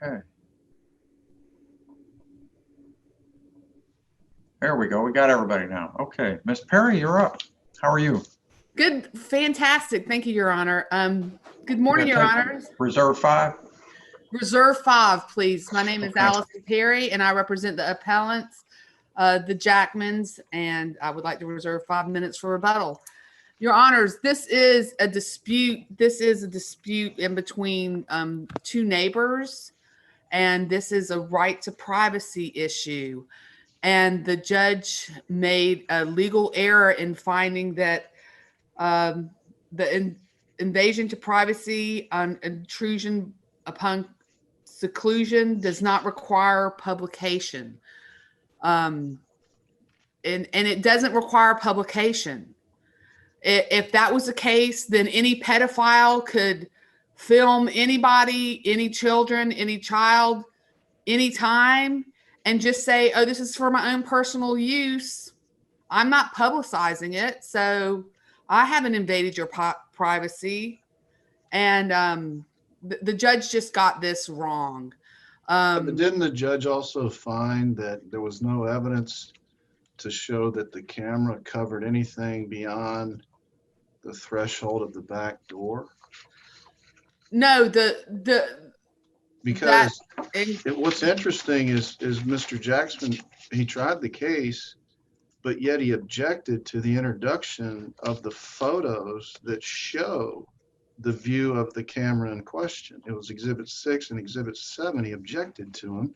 Okay. There we go. We got everybody now. Okay. Ms. Perry, you're up. How are you? Good. Fantastic. Thank you, Your Honor. Good morning, Your Honors. Reserve 5. Reserve 5, please. My name is Allison Perry, and I represent the appellants, the Jackmans, and I would like to reserve 5 minutes for rebuttal. Your Honors, this is a dispute. This is a dispute in between two neighbors, and this is a right to privacy issue. And the judge made a legal error in finding that the invasion to privacy on intrusion upon seclusion does not require publication. And it doesn't require publication. If that was the case, then any pedophile could film anybody, any children, any child, anytime, and just say, oh, this is for my own personal use. I'm not publicizing it. So I haven't invaded your privacy. And the judge just got this wrong. But didn't the judge also find that there was no evidence to show that the camera covered anything beyond the threshold of the back door? No, because what's interesting is Mr. Jackson, he tried the case, but yet he objected to the introduction of the photos that show the view of the camera in question. It was Exhibit 6 and Exhibit 7. He objected to them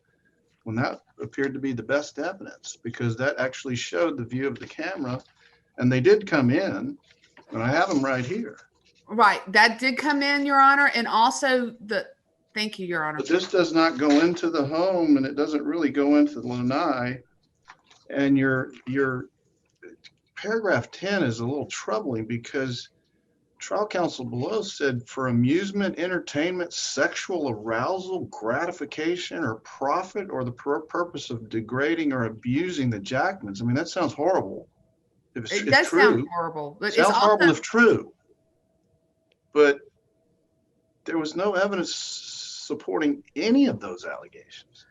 when that appeared to be the best evidence, because that actually showed the view of the camera, and they did come in, and I have them right here. Right, that did come in, Your Honor, and also thank you, Your Honor. But this does not go into the home, and it doesn't really go into the lanai. And your paragraph 10 is a little troubling, because trial counsel below said for amusement, entertainment, sexual arousal, gratification, or profit, or the purpose of degrading or abusing the Jackmans. I mean, that sounds horrible. It does sound horrible. It sounds horrible if true. But there was no evidence supporting any of those allegations.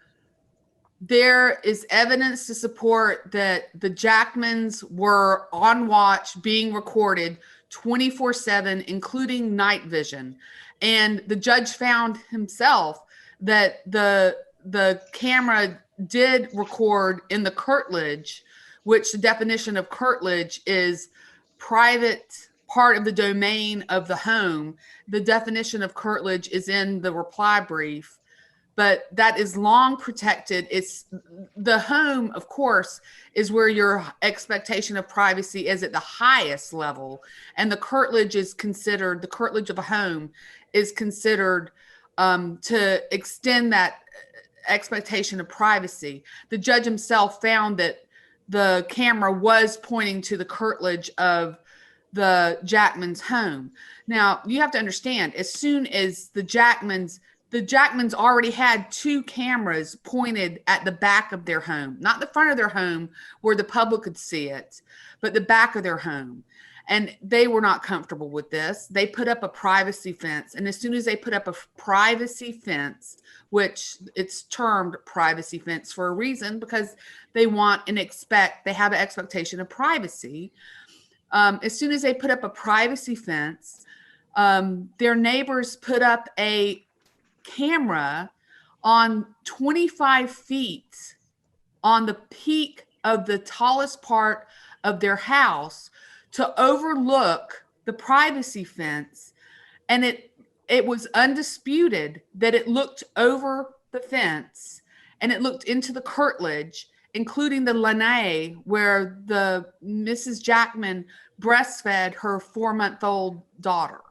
There is evidence to support that the Jackmans were on watch, being recorded 24/7, including night vision. And the judge found himself that the camera did record in the curtilage, which the definition of curtilage is private part of the domain of the home. The definition of curtilage is in the reply brief, but that is long protected. It's the home, of course, is where your expectation of privacy is at the highest level. And the curtilage is considered, the curtilage of a home is considered to extend that expectation of privacy. The judge himself found that the camera was pointing to the curtilage of the Jackmans' home. Now, you have to understand, as soon as the Jackmans already had 2 cameras pointed at the back of their home, not the front of their home where the public could see it, but the back of their home. And they were not comfortable with this. They put up a privacy fence. And as soon as they put up a privacy fence, which it's termed privacy fence for a reason, because they want and expect, they have an expectation of privacy. As soon as they put up a privacy fence, their neighbors put up a camera on 25 feet on the peak of the tallest part of their house to overlook the privacy fence. And it was undisputed that it looked over the fence and it looked into the curtilage, including the lanai where the Mrs. Jackman breastfed her 4-month-old daughter.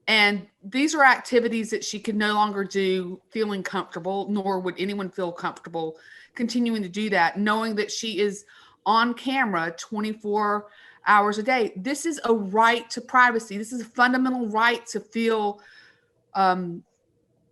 And these are activities that she could no longer do feeling comfortable, nor would anyone feel comfortable continuing to do that, knowing that she is on camera 24 hours a day. This is a right to privacy. This is a fundamental right to feel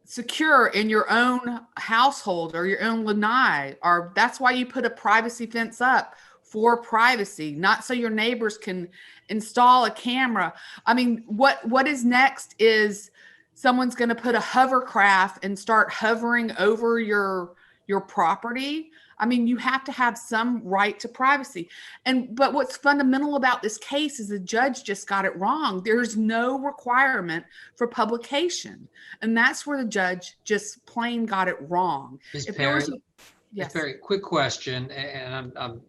secure in your own household or your own lanai. Or that's why you put a privacy fence up, for privacy, not so your neighbors can install a camera. I mean, what is next is someone's going to put a hovercraft and start hovering over your property. I mean, you have to have some right to privacy. But what's fundamental about this case is the judge just got it wrong. There's no requirement for publication. And that's where the judge just plain got it wrong. Ms. If there Perry, was a, Ms. yes. Perry, quick question, and I'm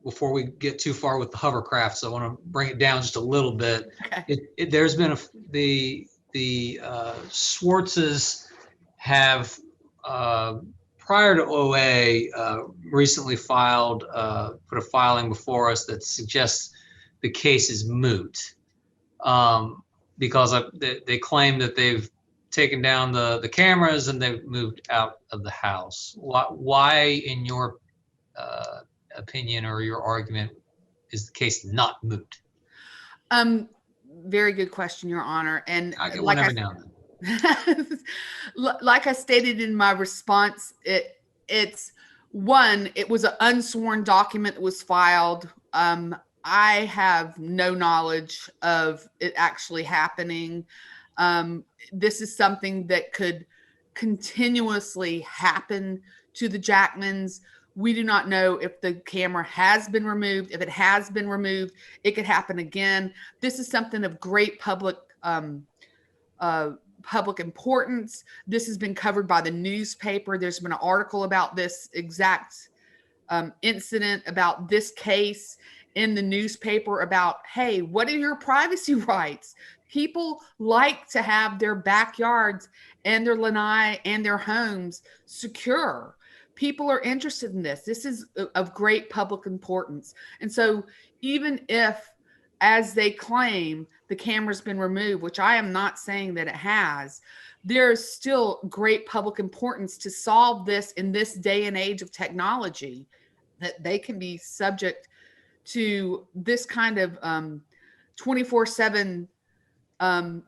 before we get too far with the hovercraft, so I want to bring it down just a little bit. Okay. There's been the Schwartzes have prior to OA recently filed put a filing before us that suggests the case is moot because they claim that they've taken down the cameras and they've moved out of the house. Why in your opinion or your argument is the case not moot? Very good question, Your Honor. And I get one every now and then. like I stated in my response, it was an unsworn document that was filed. I have no knowledge of it actually happening. This is something that could continuously happen to the Jackmans. We do not know if the camera has been removed. If it has been removed, it could happen again. This is something of great public importance. This has been covered by the newspaper. There's been an article about this exact incident, about this case in the newspaper about, hey, what are your privacy rights? People like to have their backyards and their lanai and their homes secure. People are interested in this. This is of great public importance. And so even if, as they claim, the camera's been removed, which I am not saying that it has, there's still great public importance to solve this in this day and age of technology, that they can be subject to this kind of 24/7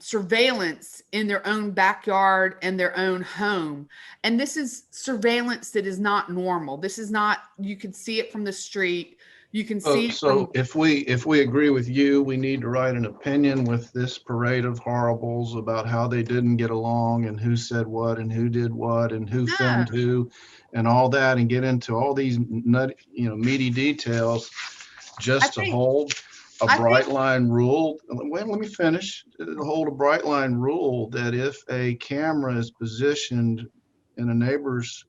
surveillance in their own backyard and their own home. And this is surveillance that is not normal. This is not, you can see it from the street. You can see. So if we agree with you, we need to write an opinion with this parade of horribles about how they didn't get along and who said what and who did what and who filmed who and all that, and get into all these meaty details just to hold a bright line rule. Wait, let me finish. Hold a bright line rule that if a camera is positioned in a neighbor's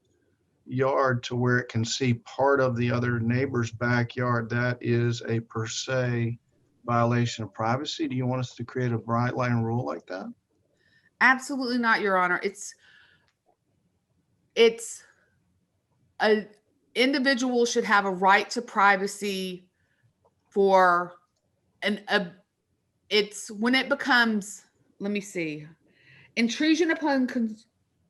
yard to where it can see part of the other neighbor's backyard, that is a per se violation of privacy. Do you want us to create a bright line rule like that? Absolutely not, Your Honor. It's an individual should have a right to privacy for it's when it becomes, let me see, intrusion upon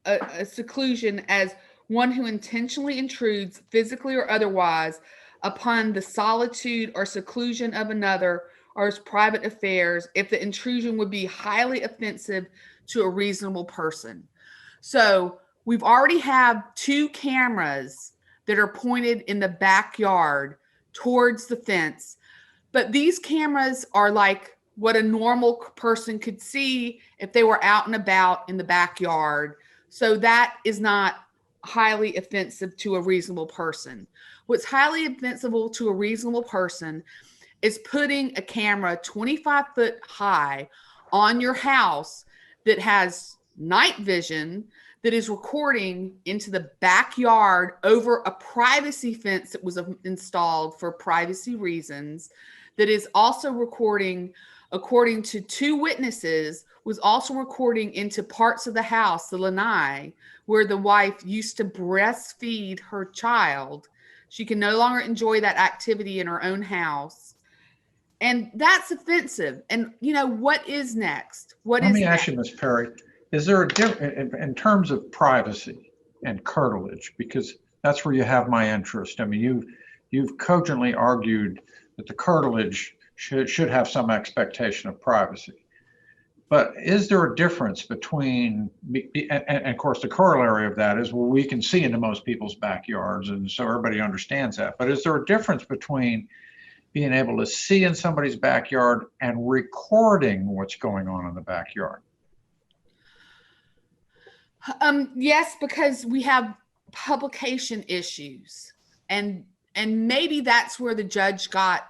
a seclusion as one who intentionally intrudes physically or otherwise upon the solitude or seclusion of another or his private affairs, if the intrusion would be highly offensive to a reasonable person. So we've already have 2 cameras that are pointed in the backyard towards the fence. But these cameras are like what a normal person could see if they were out and about in the backyard. So that is not highly offensive to a reasonable person. What's highly offensive to a reasonable person is putting a camera 25 foot high on your house that has night vision, that is recording into the backyard over a privacy fence that was installed for privacy reasons, that is also recording, according to 2 witnesses, was also recording into parts of the house, the lanai, where the wife used to breastfeed her child. She can no longer enjoy that activity in her own house. And that's offensive. And, what is next? Let me ask you, Ms. Perry, is there a difference in terms of privacy and curtilage? Because that's where you have my interest. I mean, you've cogently argued that the curtilage should have some expectation of privacy. But is there a difference between, and of course the corollary of that is, well, we can see into most people's backyards, and so everybody understands that. But is there a difference between being able to see in somebody's backyard and recording what's going on in the backyard? Yes, because we have publication issues, and maybe that's where the judge got.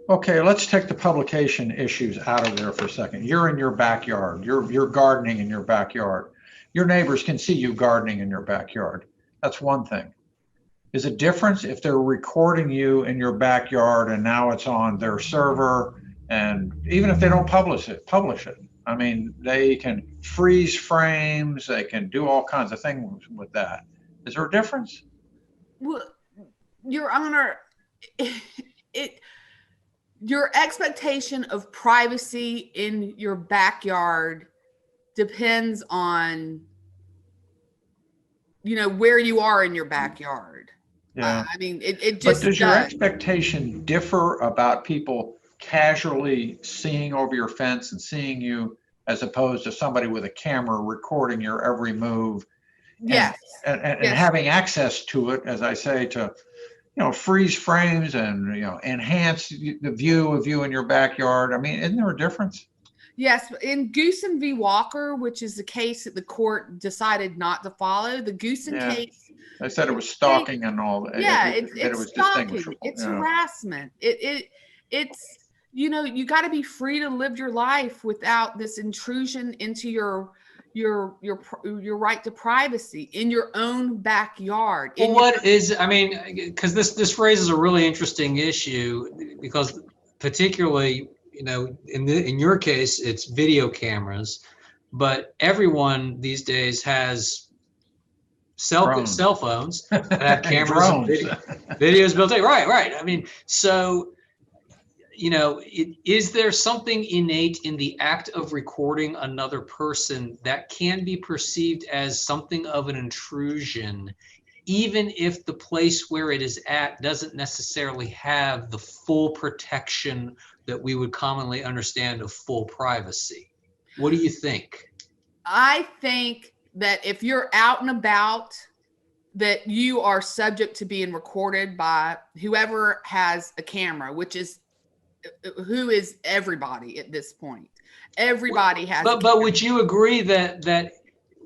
Okay, let's take the publication issues out of there for a second. You're in your backyard. You're gardening in your backyard. Your neighbors can see you gardening in your backyard. That's one thing. Is it different if they're recording you in your backyard and now it's on their server, and even if they don't publish it? I mean, they can freeze frames, they can do all kinds of things with that. Is there a difference? Well, Your Honor, your expectation of privacy in your backyard depends on, where you are in your backyard. Yeah. I mean, it But just does your does. expectation differ about people casually seeing over your fence and seeing you as opposed to somebody with a camera recording your every move Yes. and Yes. having access to it, as I say, to freeze frames and enhance the view of you in your backyard? I mean, isn't there a difference? Yes, in Goosen v. Walker, which is the case that the court decided not to follow, the Goosen Yeah. case. I said it was stalking and all that. Yeah, that it it's was stalking. distinguishable. It's Yeah. harassment. It's you got to be free to live your life without this intrusion into your right to privacy in your own backyard. Well, because this raises a really interesting issue, because particularly, in your case, it's video cameras, but everyone these days has cell phones that have cameras and videos built in. Right. I mean, so, is there something innate in the act of recording another person that can be perceived as something of an intrusion, even if the place where it is at doesn't necessarily have the full protection that we would commonly understand of full privacy? What do you think? I think that if you're out and about, that you are subject to being recorded by whoever has a camera, who is everybody at this point. Everybody has. But would you agree that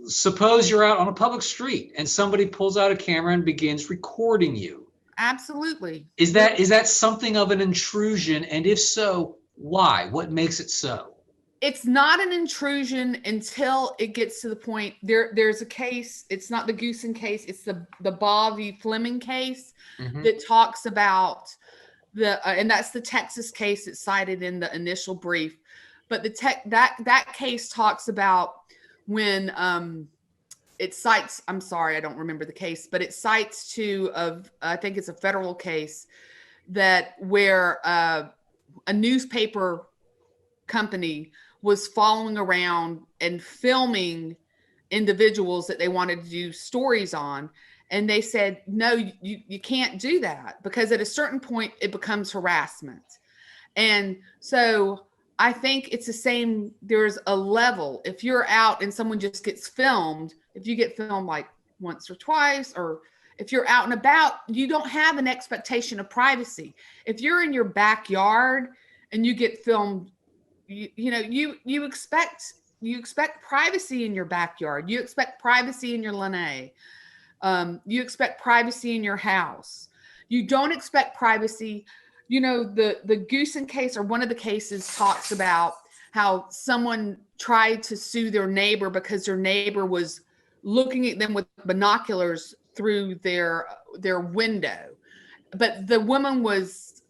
suppose you're out on a public street and somebody pulls out a camera and begins recording you? Absolutely. Is that something of an intrusion? And if so, why? What makes it so? It's not an intrusion until it gets to the point. There's a case. It's not the Goosen case. It's the Baugh v. Fleming case that talks about and that's the Texas case that's cited in the initial brief. But that case talks about when it cites. I'm sorry, I don't remember the case, but it cites I think it's a federal case where a newspaper company was following around and filming individuals that they wanted to do stories on. And they said, no, you can't do that, because at a certain point it becomes harassment. And so I think it's the same. There's a level. If you're out and someone just gets filmed, if you get filmed like once or twice, or if you're out and about, you don't have an expectation of privacy. If you're in your backyard and you get filmed, you expect privacy in your backyard. You expect privacy in your lanai. You expect privacy in your house. You don't expect privacy. The Goosen case, or one of the cases, talks about how someone tried to sue their neighbor because their neighbor was looking at them with binoculars through their window. But the woman was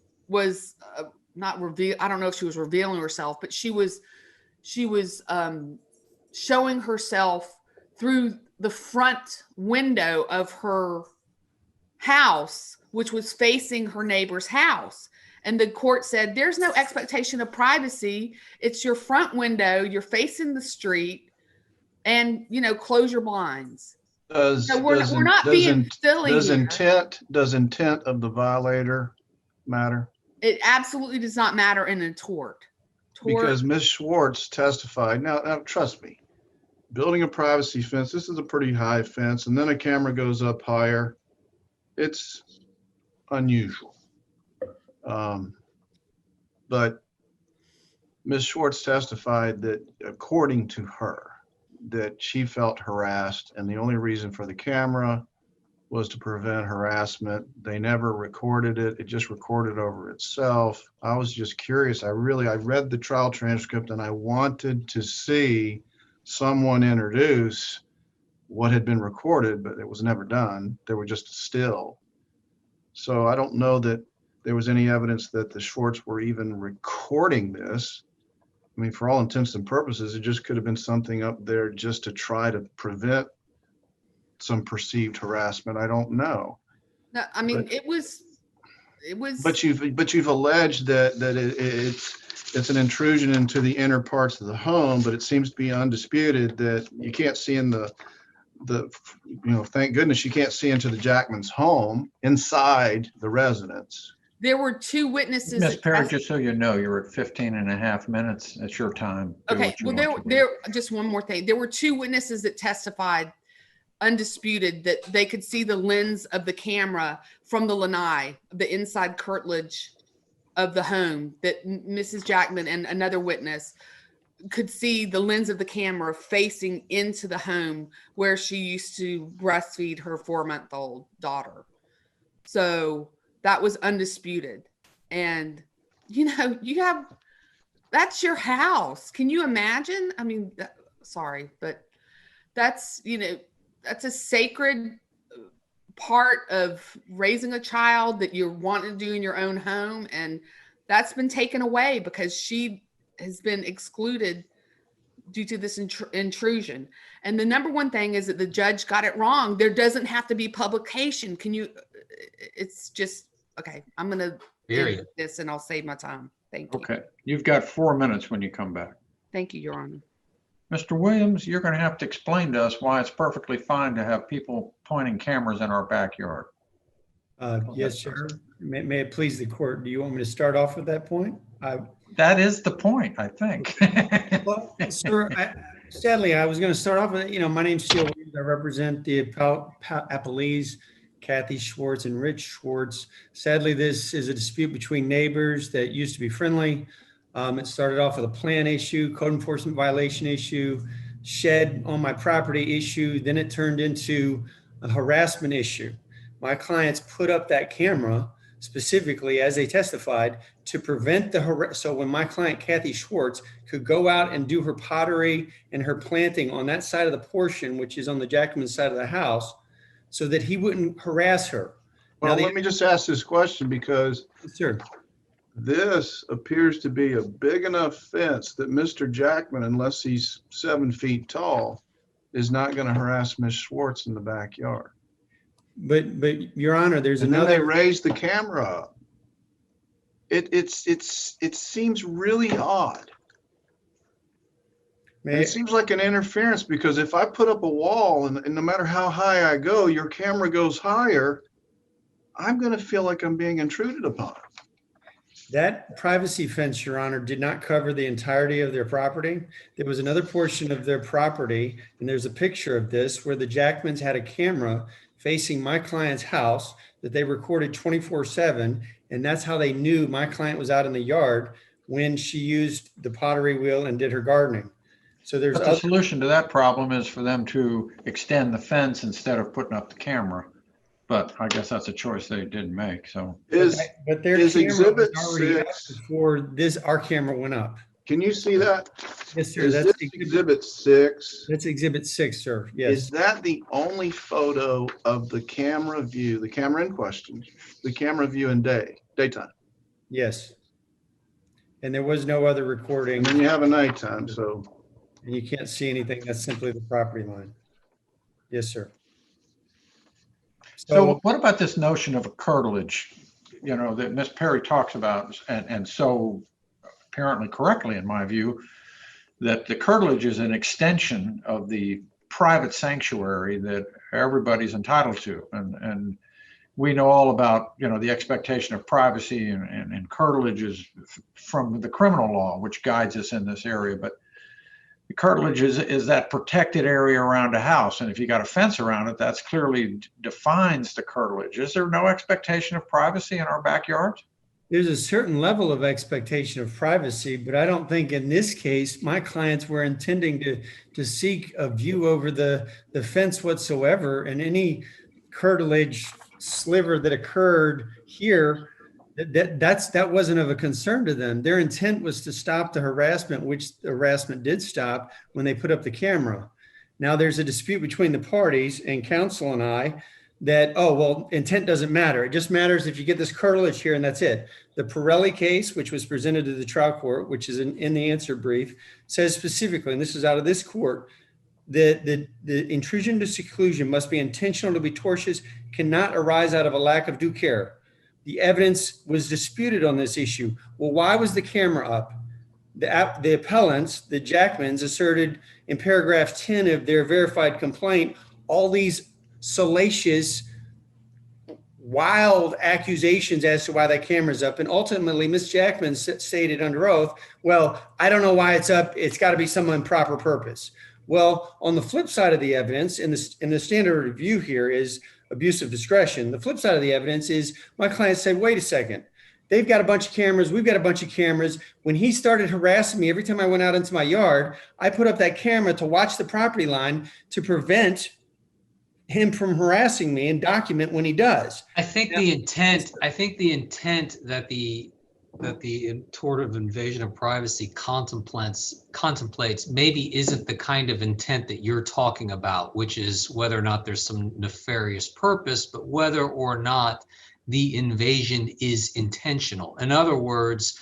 not reveal. I don't know if she was revealing herself, but she was showing herself through the front window of her house, which was facing her neighbor's house. And the court said, there's no expectation of privacy. It's your front window. You're facing the street, and, close your blinds. We're not being silly here. Does intent of the violator matter? It absolutely does not matter in a tort. Because Ms. Schwartz testified. Now, trust me, building a privacy fence, this is a pretty high fence, and then a camera goes up higher. It's unusual. But Ms. Schwartz testified that according to her, that she felt harassed and the only reason for the camera was to prevent harassment. They never recorded it. It just recorded over itself. I was just curious. I read the trial transcript and I wanted to see someone introduce what had been recorded, but it was never done. There were just a still. So I don't know that there was any evidence that the Schwartz were even recording this. I mean, for all intents and purposes, it just could have been something up there just to try to prevent some perceived harassment. I don't know. No, I mean, But- it was. But you've alleged that it's an intrusion into the inner parts of the home, but it seems to be undisputed that you can't see in the thank goodness you can't see into the Jackman's home inside the residence. There were two witnesses. Ms. that Perry, just so you know, you're at 15 and a half minutes. It's your time. Do Okay, what you well, want to do. there, just one more thing. There were two witnesses that testified undisputed that they could see the lens of the camera from the lanai, the inside curtilage of the home, that Mrs. Jackman and another witness could see the lens of the camera facing into the home where she used to breastfeed her 4-month-old daughter. So that was undisputed. And, that's your house. Can you imagine? I mean, sorry, but that's a sacred part of raising a child that you're wanting to do in your own home. And that's been taken away because she has been excluded due to this intrusion. And the number one thing is that the judge got it wrong. There doesn't have to be publication. It's just, okay, I'm going to Period. this and I'll save my time. Thank you. Okay, you've got 4 minutes when you come back. Thank you, Your Honor. Mr. Williams, you're going to have to explain to us why it's perfectly fine to have people pointing cameras in our backyard. Yes, sir. May it please the court, do you want me to start off with that point? That is the point, I think. Well, sir, sadly, I was going to start off with, my name's Steele Williams. I represent the appellees, Kathy Schwartz and Rich Schwartz. Sadly, this is a dispute between neighbors that used to be friendly. It started off with a plan issue, code enforcement violation issue, shed on my property issue. Then it turned into a harassment issue. My clients put up that camera specifically, as they testified, to prevent so when my client, Kathy Schwartz, could go out and do her pottery and her planting on that side of the portion, which is on the Jackman side of the house, so that he wouldn't harass her. Well, let me just ask this question because Sure. this appears to be a big enough fence that Mr. Jackman, unless he's 7 feet tall, is not going to harass Ms. Schwartz in the backyard. But Your Honor, there's And then they another. raised the camera up. It seems really odd. And it seems like an interference because if I put up a wall and no matter how high I go, your camera goes higher, I'm going to feel like I'm being intruded upon. That privacy fence, Your Honor, did not cover the entirety of their property. There was another portion of their property, and there's a picture of this, where the Jackmans had a camera facing my client's house that they recorded 24/7, and that's how they knew my client was out in the yard when she used the pottery wheel and did her gardening. So there's But the solution to that problem is for them to extend the fence instead of putting up the camera. But I guess that's a choice they didn't make, so. but their is camera was Exhibit already up 6 before our camera went up. Can you see that? Yes, sir. Is That's this Exhibit 6? That's Exhibit 6, sir. Yes. Is that the only photo of the camera view, the camera in question, the camera view in daytime? Yes. And there was no other recording, And then you have a nighttime, so. and you can't see anything. That's simply the property line. Yes, sir. So what about this notion of a curtilage, that Ms. Perry talks about, and so apparently correctly, in my view, that the curtilage is an extension of the private sanctuary that everybody's entitled to. And we know all about, the expectation of privacy and curtilage is from the criminal law, which guides us in this area. But the curtilage is that protected area around a house. And if you got a fence around it, that's clearly defines the curtilage. Is there no expectation of privacy in our backyards? there's a certain level of expectation of privacy, but I don't think in this case, my clients were intending to seek a view over the fence whatsoever, and any curtilage sliver that occurred here, that wasn't of a concern to them. Their intent was to stop the harassment, which the harassment did stop when they put up the camera. Now there's a dispute between the parties and counsel and I that, oh, well, intent doesn't matter. It just matters if you get this curtilage here and that's it. The Pirelli case, which was presented to the trial court, which is in the answer brief, says specifically, and this is out of this court, that the intrusion to seclusion must be intentional to be tortious, cannot arise out of a lack of due care. The evidence was disputed on this issue. Well, why was the camera up? The appellants, the Jackmans, asserted in paragraph 10 of their verified complaint all these salacious, wild accusations as to why that camera's up. And ultimately, Ms. Jackman stated under oath, well, I don't know why it's up. It's got to be some improper purpose. Well, on the flip side of the evidence, in the standard review here is abuse of discretion. The flip side of the evidence is my client said, wait a second. They've got a bunch of cameras. We've got a bunch of cameras. When he started harassing me every time I went out into my yard, I put up that camera to watch the property line to prevent him from harassing me and document when he does. I think the intent that the tort of invasion of privacy contemplates maybe isn't the kind of intent that you're talking about, which is whether or not there's some nefarious purpose, but whether or not the invasion is intentional. In other words,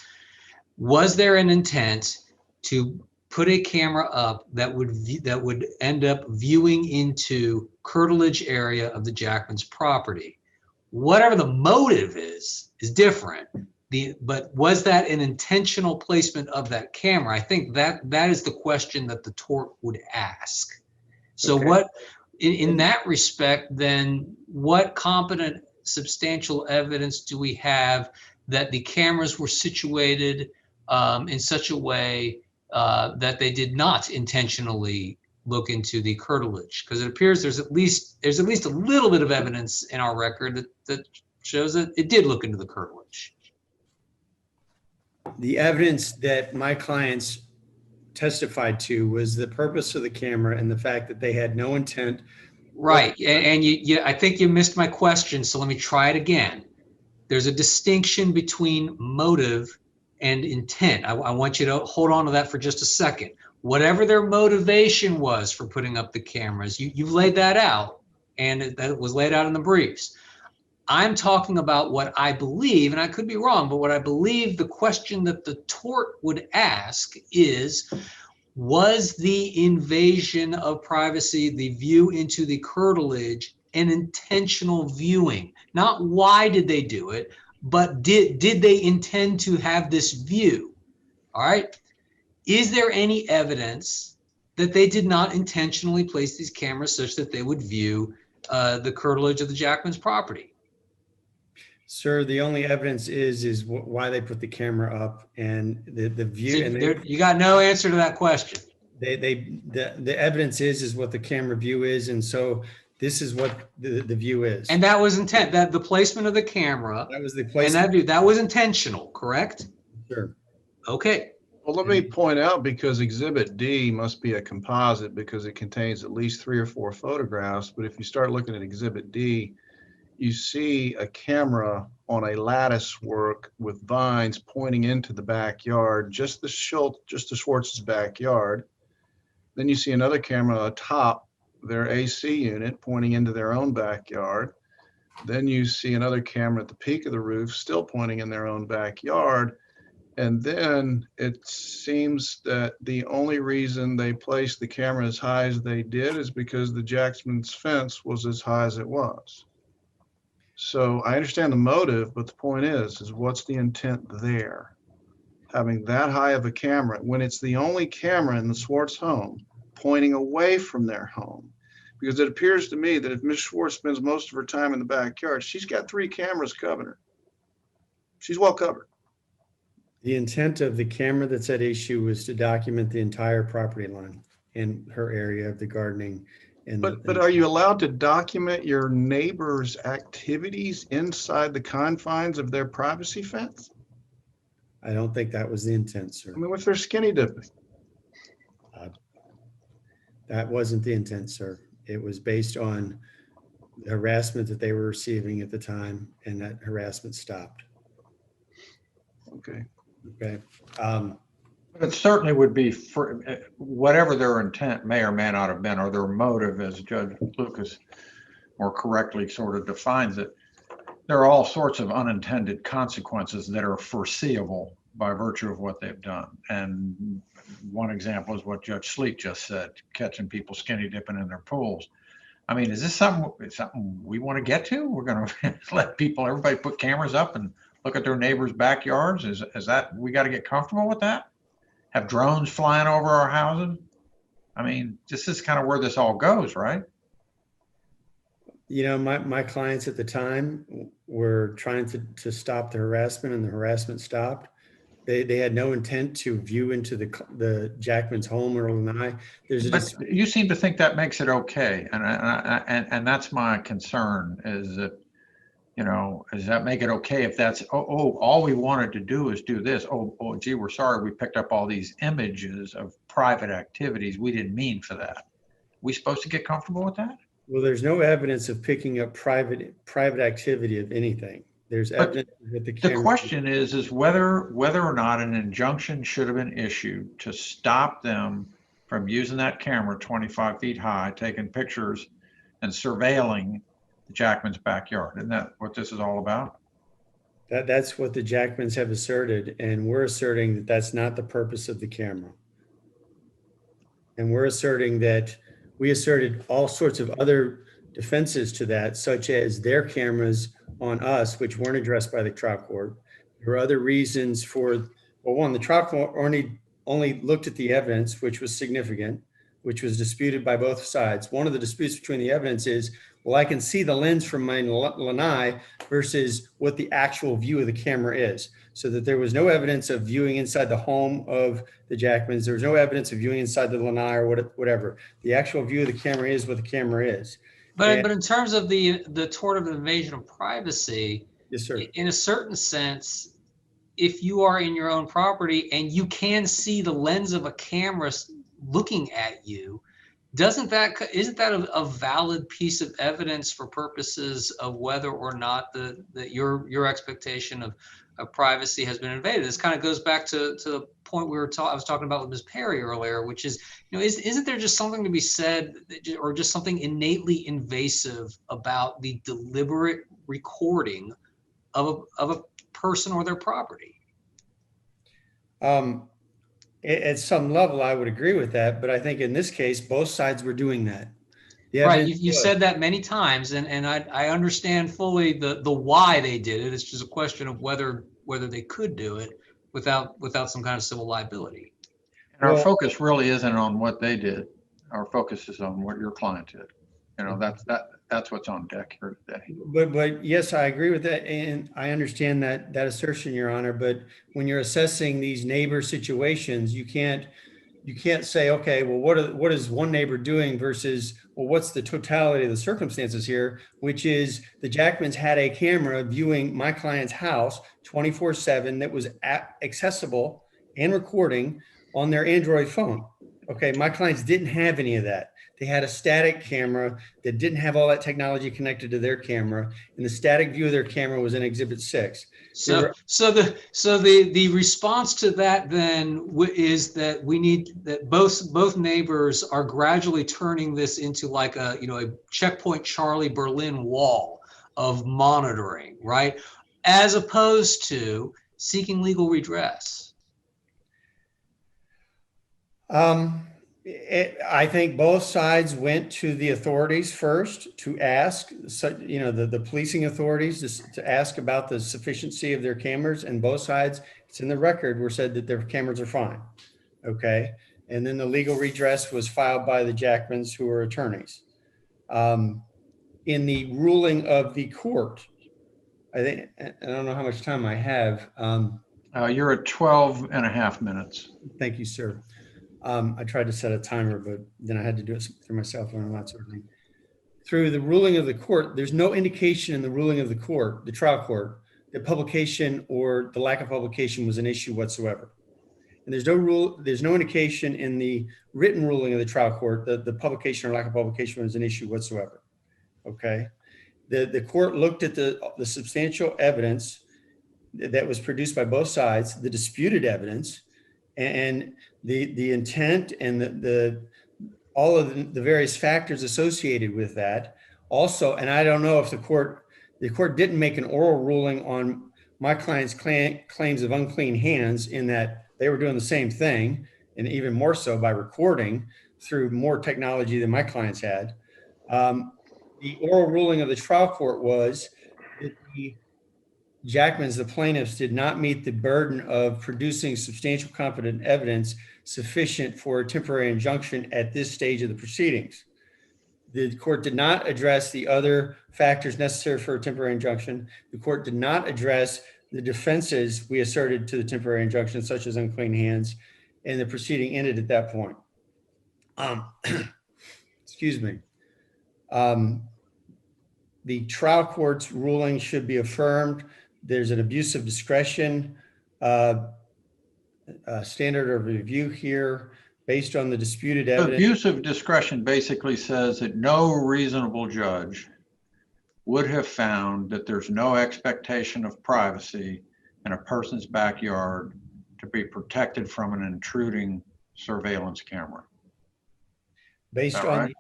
was there an intent to put a camera up that would end up viewing into curtilage area of the Jackman's property? Whatever the motive is different. But was that an intentional placement of that camera? I think that is the question that the tort would ask. So okay. What, in that respect, then what competent substantial evidence do we have that the cameras were situated in such a way that they did not intentionally look into the curtilage? Because it appears there's at least a little bit of evidence in our record that shows that it did look into the curtilage. The evidence that my clients testified to was the purpose of the camera and the fact that they had no intent. Right, and I think you missed my question, so let me try it again. There's a distinction between motive and intent. I want you to hold on to that for just a second. Whatever their motivation was for putting up the cameras, you've laid that out, and that was laid out in the briefs. I'm talking about what I believe, and I could be wrong, but what I believe the question that the tort would ask is, was the invasion of privacy, the view into the curtilage, an intentional viewing? Not why did they do it, but did they intend to have this view? All right. Is there any evidence that they did not intentionally place these cameras such that they would view the curtilage of the Jackman's property? Sir, the only evidence is why they put the camera up and the view. And you got no answer to that question. The evidence is what the camera view is, and so this is what the view is. And that was intent. That the placement of the camera. That was the placement. And that view, that was intentional, correct? Sure. Okay. Well, let me point out, because Exhibit D must be a composite because it contains at least 3 or 4 photographs. But if you start looking at Exhibit D, you see a camera on a lattice work with vines pointing into the backyard, just to Schwartz's backyard. Then you see another camera atop their AC unit pointing into their own backyard. Then you see another camera at the peak of the roof still pointing in their own backyard. And then it seems that the only reason they placed the camera as high as they did is because the Jacksman's fence was as high as it was. So I understand the motive, but the point is what's the intent there? Having that high of a camera when it's the only camera in the Schwartz home pointing away from their home. Because it appears to me that if Ms. Schwartz spends most of her time in the backyard, she's got 3 cameras covering her. She's well covered. The intent of the camera that's at issue was to document the entire property line in her area of the gardening. But are you allowed to document your neighbor's activities inside the confines of their privacy fence? I don't think that was the intent, sir. I mean, if they're skinny dipping, That wasn't the intent, sir. It was based on the harassment that they were receiving at the time, and that harassment stopped. okay. Okay. It certainly would be for whatever their intent may or may not have been, or their motive, as Judge Lucas more correctly sort of defines it. There are all sorts of unintended consequences that are foreseeable by virtue of what they've done. And one example is what Judge Sleet just said, catching people skinny dipping in their pools. I mean, is this something we want to get to? We're going to let everybody put cameras up and look at their neighbors' backyards? Is that, we got to get comfortable with that? Have drones flying over our houses? I mean, this is kind of where this all goes, right? You know, my clients at the time were trying to stop the harassment, and the harassment stopped. They had no intent to view into the Jackman's home or lanai. But you seem to think that makes it okay, and that's my concern. Is that, you know, does that make it okay if that's all we wanted to do is do this? Oh, gee, we're sorry we picked up all these images of private activities. We didn't mean for that. We supposed to get comfortable with that? Well, there's no evidence of picking up private activity of anything. There's evidence that the question is whether or not an injunction should have been issued to stop them from using that camera 25 feet high, taking pictures and surveilling the Jackman's backyard. Isn't that what this is all about? That's what the Jackmans have asserted, and we're asserting that that's not the purpose of the camera. And we're asserting that we asserted all sorts of other defenses to that, such as their cameras on us, which weren't addressed by the trial court. There were other reasons for, well, one, the trial court only looked at the evidence, which was significant, which was disputed by both sides. One of the disputes between the evidence is, well, I can see the lens from my lanai versus what the actual view of the camera is. So that there was no evidence of viewing inside the home of the Jackmans. There was no evidence of viewing inside the lanai or whatever. The actual view of the camera is what the camera is. But in terms of the tort of invasion of privacy, yes, sir. In a certain sense, if you are in your own property and you can see the lens of a camera looking at you, isn't that a valid piece of evidence for purposes of whether or not that your expectation of privacy has been invaded? This kind of goes back to the point I was talking about with Ms. Perry earlier, which is, you know, isn't there just something to be said, or just something innately invasive about the deliberate recording of a person or their property? At some level, I would agree with that, but I think in this case, both sides were doing that. Right, you said that many times, and I understand fully the why they did it. It's just a question of whether they could do it without some kind of civil liability. And our focus really isn't on what they did. Our focus is on what your client did. You know, that's what's on deck here today. But yes, I agree with that, and I understand that assertion, Your Honor. But when you're assessing these neighbor situations, you can't say, okay, well, what is one neighbor doing versus, well, what's the totality of the circumstances here, which is the Jackmans had a camera viewing my client's house 24/7 that was accessible and recording on their Android phone. Okay, my clients didn't have any of that. They had a static camera that didn't have all that technology connected to their camera, and the static view of their camera was in Exhibit 6. So the response to that then is that we need that both neighbors are gradually turning this into like a checkpoint Charlie Berlin wall of monitoring, right? As opposed to seeking legal redress. I think both sides went to the authorities first to ask, the policing authorities to ask about the sufficiency of their cameras, and both sides, it's in the record, were said that their cameras are fine. Okay. And then the legal redress was filed by the Jackmans, who are attorneys. In the ruling of the court, I don't know how much time I have. You're at 12 and a half minutes. Thank you, sir. I tried to set a timer, but then I had to do it through my cell phone and that sort of thing. Through the ruling of the court, there's no indication in the ruling of the court, the trial court, the publication or the lack of publication was an issue whatsoever. And there's no indication in the written ruling of the trial court that the publication or lack of publication was an issue whatsoever. Okay. The court looked at the substantial evidence that was produced by both sides, the disputed evidence, and the intent and the all of the various factors associated with that. Also, and I don't know if the court didn't make an oral ruling on my client's claims of unclean hands, in that they were doing the same thing, and even more so by recording through more technology than my clients had. The oral ruling of the trial court was that the Jackmans, the plaintiffs, did not meet the burden of producing substantial competent evidence sufficient for a temporary injunction at this stage of the proceedings. The court did not address the other factors necessary for a temporary injunction. The court did not address the defenses we asserted to the temporary injunction, such as unclean hands, and the proceeding ended at that point. Excuse me. The trial court's ruling should be affirmed. There's an abuse of discretion standard of review here based on the disputed evidence. Abuse of discretion basically says that no reasonable judge would have found that there's no expectation of privacy in a person's backyard to be protected from an intruding surveillance camera. Based Is that on, right?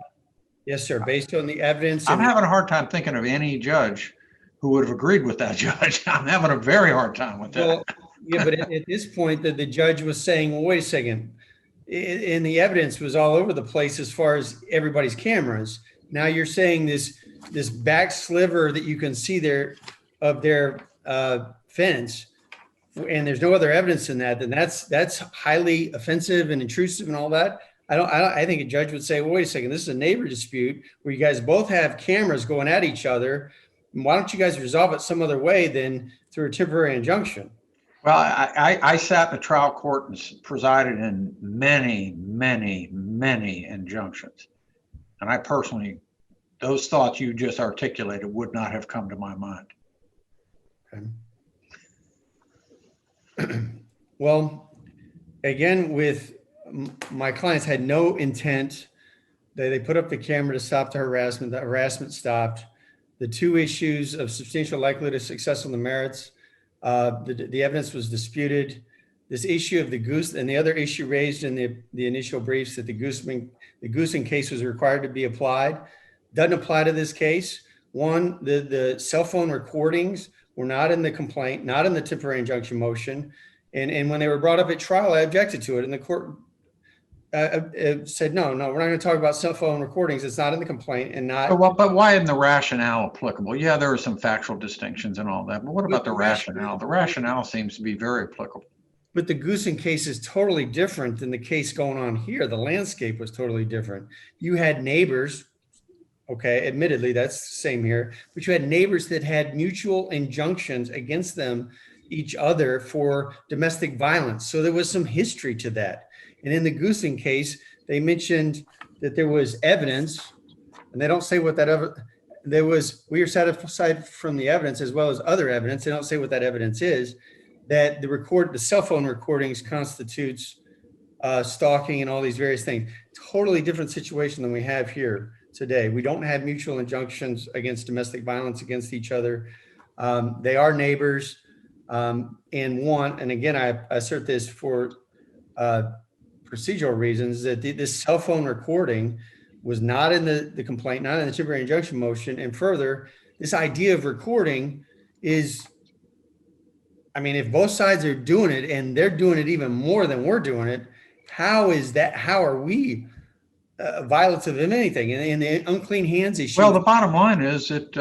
yes, sir. Based on the evidence. I'm having a hard time thinking of any judge who would have agreed with that judge. I'm having a very hard time with that. Well, yeah, but at this point, that the judge was saying, well, wait a second, and the evidence was all over the place as far as everybody's cameras. Now you're saying this back sliver that you can see there of their fence, and there's no other evidence in that, then that's highly offensive and intrusive and all that. I think a judge would say, well, wait a second, this is a neighbor dispute where you guys both have cameras going at each other. Why don't you guys resolve it some other way than through a temporary injunction? Well, I sat in the trial court and presided in many, many, many injunctions. And I personally, those thoughts you just articulated would not have come to my mind. Okay. Well, again, with my clients had no intent. They put up the camera to stop the harassment. The harassment stopped. The two issues of substantial likelihood of success on the merits, the evidence was disputed. This issue of the goose and the other issue raised in the initial briefs that the goosing case was required to be applied, doesn't apply to this case. One, the cell phone recordings were not in the complaint, not in the temporary injunction motion. And when they were brought up at trial, I objected to it. And the court said, no, we're not going to talk about cell phone recordings. It's not in the complaint and not. But why isn't the rationale applicable? Yeah, there are some factual distinctions and all that, but what about the rationale? The rationale seems to be very applicable. But the goosing case is totally different than the case going on here. The landscape was totally different. You had neighbors, okay, admittedly, that's the same here, but you had neighbors that had mutual injunctions against them, each other, for domestic violence. So there was some history to that. And in the goosing case, they mentioned that there was evidence, and they don't say what that there was. We are satisfied from the evidence as well as other evidence. They don't say what that evidence is. That the cell phone recordings constitutes stalking and all these various things. Totally different situation than we have here today. We don't have mutual injunctions against domestic violence against each other. They are neighbors, and again, I assert this for procedural reasons, that this cell phone recording was not in the complaint, not in the temporary injunction motion. And further, this idea of recording is, I mean, if both sides are doing it and they're doing it even more than we're doing it, how are we violative of anything? And the unclean hands issue. Well, the bottom line is that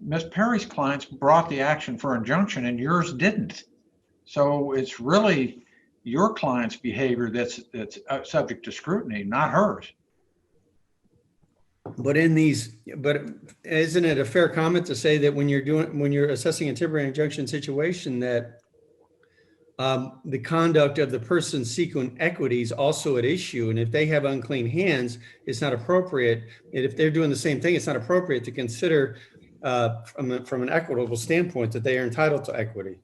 Ms. Perry's clients brought the action for injunction and yours didn't. So it's really your client's behavior that's subject to scrutiny, not hers. But isn't it a fair comment to say that when you're assessing a temporary injunction situation, that the conduct of the person seeking equity is also at issue, and if they have unclean hands, it's not appropriate. And if they're doing the same thing, it's not appropriate to consider from an equitable standpoint that they are entitled to equity.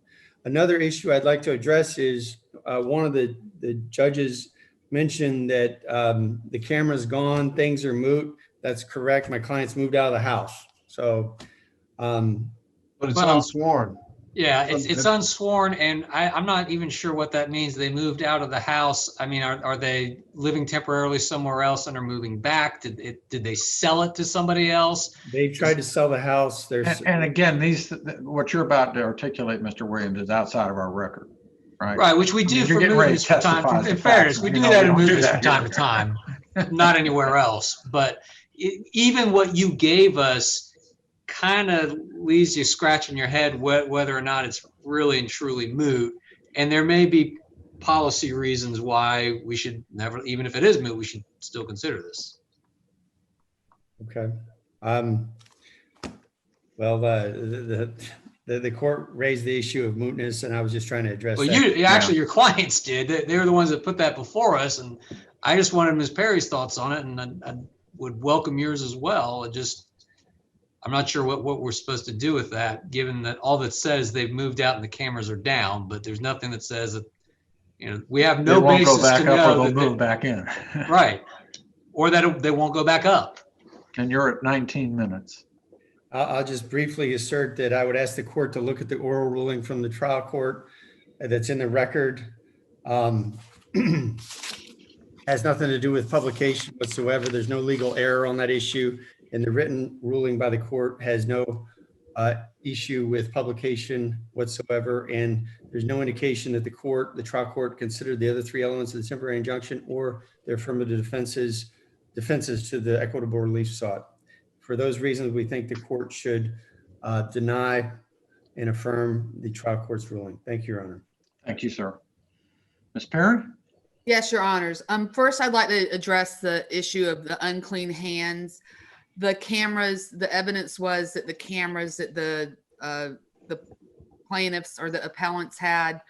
Another issue I'd like to address is one of the judges mentioned that the camera's gone, things are moot. That's correct. My client's moved out of the house. So, But it's Well, unsworn. Yeah, it's unsworn, and I'm not even sure what that means. They moved out of the house. I mean, are they living temporarily somewhere else and are moving back? Did they sell it to somebody else? they've tried to sell the house. There's And again, what you're about to articulate, Mr. Williams, is outside of our record, right? Right, which we I do mean, for you're getting ready movements to from time. testify as In to fairness, facts, we and do you know that we in don't do movements that from time here. to time, not anywhere else. But even what you gave us kind of leaves you scratching your head whether or not it's really and truly moot. And there may be policy reasons why we should never, even if it is moot, we should still consider this. okay. Well, the court raised the issue of mootness, and I was just trying to address Well, that. actually, your clients did. They were the ones that put that before us, and I just wanted Ms. Perry's thoughts on it, and I would welcome yours as well. I'm not sure what we're supposed to do with that, given that all that says they've moved out and the cameras are down, but there's nothing that says that, we have They no won't go basis to back up or know they'll that move back in. right, or that they won't go back up. And you're at 19 minutes. I'll just briefly assert that I would ask the court to look at the oral ruling from the trial court that's in the record. Has nothing to do with publication whatsoever. There's no legal error on that issue. And the written ruling by the court has no issue with publication whatsoever. And there's no indication that the trial court considered the other three elements of the temporary injunction or their affirmative defenses to the equitable relief sought. For those reasons, we think the court should deny and affirm the trial court's ruling. Thank you, Your Honor. Thank you, sir. Ms. Perry? Yes, Your Honors. First, I'd like to address the issue of the unclean hands. The cameras, the evidence was that the cameras that the plaintiffs or the appellants had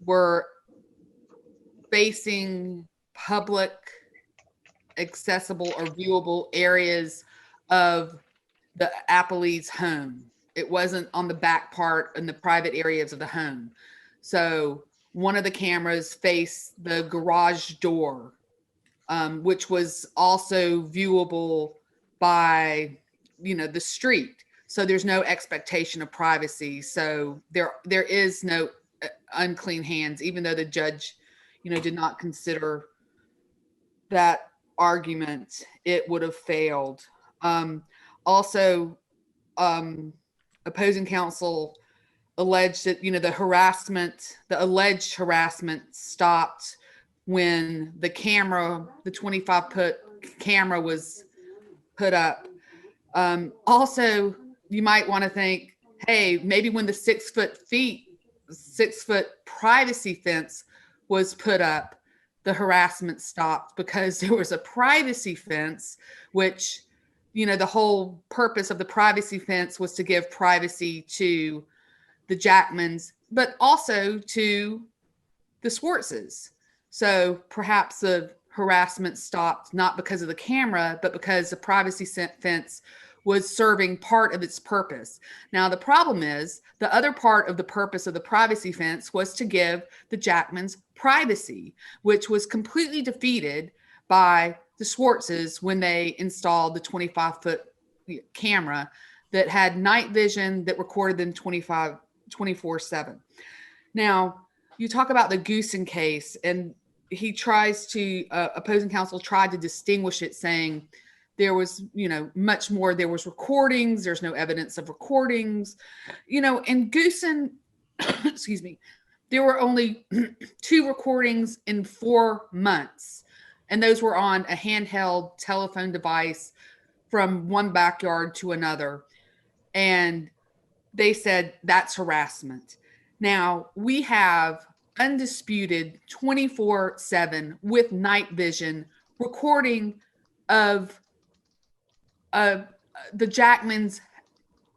were facing public, accessible, or viewable areas of the appellee's home. It wasn't on the back part in the private areas of the home. So one of the cameras faced the garage door, which was also viewable by, the street. So there's no expectation of privacy. So there is no unclean hands, even though the judge, did not consider that argument, it would have failed. Also, opposing counsel alleged that, the alleged harassment stopped when the 25-foot camera was put up. Also, you might want to think, hey, maybe when the 6 foot privacy fence was put up, the harassment stopped, because there was a privacy fence, which, the whole purpose of the privacy fence was to give privacy to the Jackmans, but also to the Swartzes. So perhaps the harassment stopped not because of the camera, but because the privacy fence was serving part of its purpose. Now, the problem is the other part of the purpose of the privacy fence was to give the Jackmans privacy, which was completely defeated by the Swartzes when they installed the 25-foot camera that had night vision that recorded them 24/7. Now, you talk about the Goosen case, and he tries to, opposing counsel tried to distinguish it, saying there was, much more. There was recordings. There's no evidence of recordings. In Goosen, excuse me, there were only 2 recordings in 4 months. And those were on a handheld telephone device from one backyard to another. And they said that's harassment. Now, we have undisputed 24/7 with night vision recording of the Jackmans'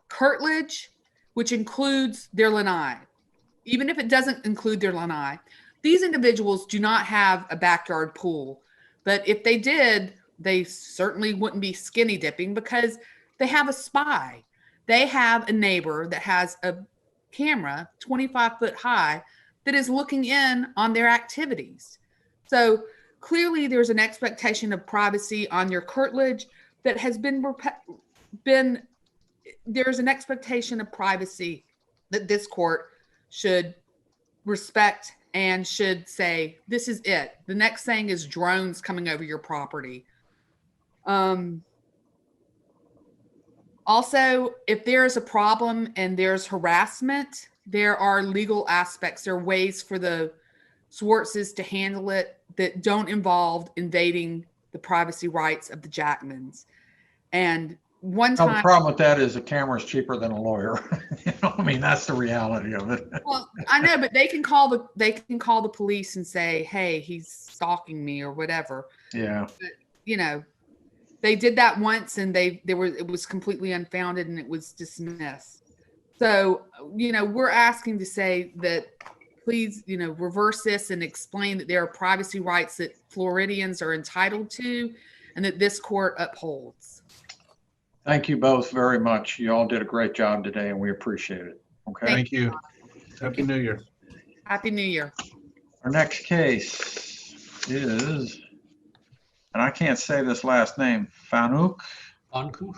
curtilage, which includes their lanai. Even if it doesn't include their lanai, these individuals do not have a backyard pool. But if they did, they certainly wouldn't be skinny dipping, because they have a spy. they have a neighbor that has a camera 25 foot high that is looking in on their activities. So clearly there's an expectation of privacy on your curtilage that has there's an expectation of privacy that this court should respect and should say, this is it. The next thing is drones coming over your property. Also, if there is a problem and there's harassment, there are legal aspects. There are ways for the Swartzes to handle it that don't involve invading the privacy rights of the Jackmans. And one Well, the time, problem with that is a camera's cheaper than a lawyer. I mean, that's the reality of it. well, I know, but they can call the police and say, "Hey, he's stalking me" or whatever. Yeah. They did that once, and it was completely unfounded, and it was dismissed. So, we're asking to say that please, reverse this and explain that there are privacy rights that Floridians are entitled to, and that this court upholds. Thank you both very much. You all did a great job today, and we appreciate it. Okay. Thank you. Happy New Year. Happy New Year. Our next case is, and I can't say this last name, Fanuc. Anku?